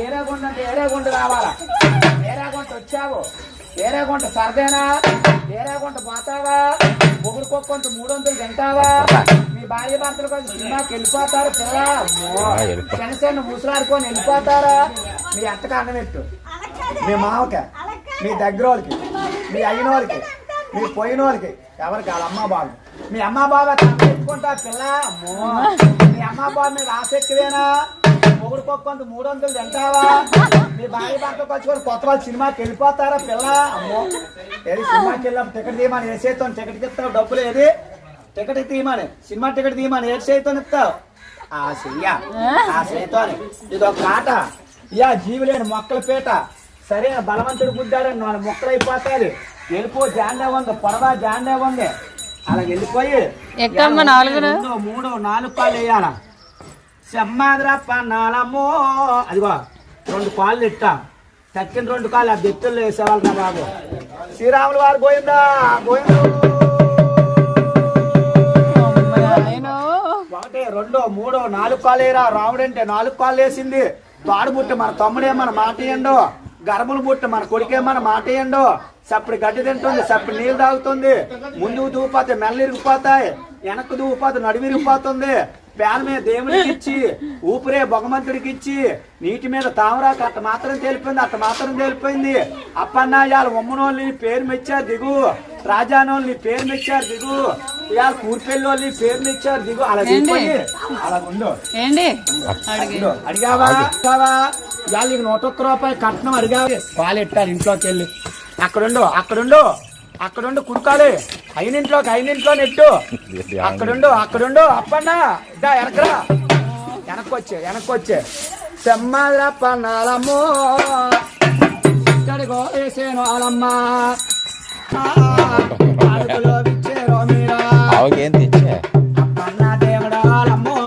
ఏరేగుంట అంటే ఏరేగుంట రావాలా. ఏరేగుంట వచ్చావు, ఏరేగుంట సరదేనా, ఏరేగుంట పోతావా, ముగ్గురు కొంత 300 తింటావా, మీ భార్య భర్తలు కొంచెం సినిమాకి వెళ్ళిపోతారు పిల్ల, చిన్న చిన్న ముసలాడుకొని వెళ్ళిపోతారా, మీ అత్తకి అన్నం పెట్టు, మీ మామకి, మీ దగ్గర వాళ్ళకి, మీ అయిన వాళ్ళకి, మీ పోయిన వాళ్ళకి, ఎవరికి వాళ్ళ అమ్మ బాబు, మీ అమ్మ బాబా తెచ్చుకుంటా పిల్ల. మీ అమ్మ బాబు మీద ఆసక్తివేనా, మొగుడు కొంత 300 తింటావా, మీ భార్య భర్తకు వచ్చుకొని కొత్త వాళ్ళు సినిమాకి వెళ్ళిపోతారా పిల్ల. అమ్మో ఏది సినిమాకి వెళ్ళినప్పుడు టికెట్ తీయమని ఏ చేతో టికెట్కి ఇస్తావు, డబ్బులు ఏది టికెట్ తీయమని, సినిమా టికెట్ తీయమని ఏ చేతో ఇస్తావు, ఆ చెయ్య ఆ చేతో. ఇది ఒక ఆట, ఇయా జీవులేని మొక్కల పీట, సరైన బలవంతుడు గుద్దాడని 4 మొక్కలు అయిపోతాయి. వెళ్ళిపో జాండే ఉంది, పొడవా జాండే ఉంది, అలా వెళ్ళిపోయి 2, 3, 4 పాలు వేయాల. చెమ్మాదిరా పన్నాలమ్మో, అదిగో 2 పాలు తిట్టా, తక్కిన 2 కాళ్ళు ఆ బెత్తుల్లో వేసేవాళ్ళు నా బాబు. శ్రీరాములు వారు గోయిందా గోయిందు. 1, 2, 3, 4 కాళ్ళు వేయరా. రాముడు అంటే 4 కాళ్ళు వేసింది. తాడు బుట్ట మన తమ్ముడే మన మాట ఇయ్యండు, గర్భలు బుట్ట మన కొడుకే మన మాట ఇయ్యండు. సప్పుడు గడ్డి తింటుంది, సప్పుడు నీళ్ళు తాగుతుంది, ముందుకు దూపోతే మెల్ల ఇరిగిపోతాయి, వెనక్కు దూపోతే నడుము ఇరిగిపోతుంది. ప్యాన్ మీద దేవుడికి ఇచ్చి, ఊపిరే భగవంతుడికి ఇచ్చి, నీటి మీద తామరాకు అట్ట మాత్రం తేలిపోయింది, అట్ట మాత్రం తేలిపోయింది. అప్పన్నాయాల ఉమ్మనోళ్ళని పేరు మెచ్చారు దిగు, రాజానోళ్ళని పేరు మెచ్చారు దిగు, ఇవాళ కూర్పెళ్ళోళ్ళని పేరు మెచ్చారు దిగు. అలా దిగిపోయి అలా ఉండు. అడిగావా ఇవాళ నీకు 101 రూపాయలు కట్నం అడిగావా, పాలు ఎట్టారు ఇంట్లోకి వెళ్ళి, అక్కడుండు కుడుకాలి, అయినింట్లో నెట్టు, అక్కడుండు అప్పన్నా దా వెనకరా, వెనక్కొచ్చే చెమ్మాదిరా పన్నాలమ్మో, ఇక్కడికో వేసేను వాళ్ళమ్మ, అడుగులో విచ్చేరో మీరా.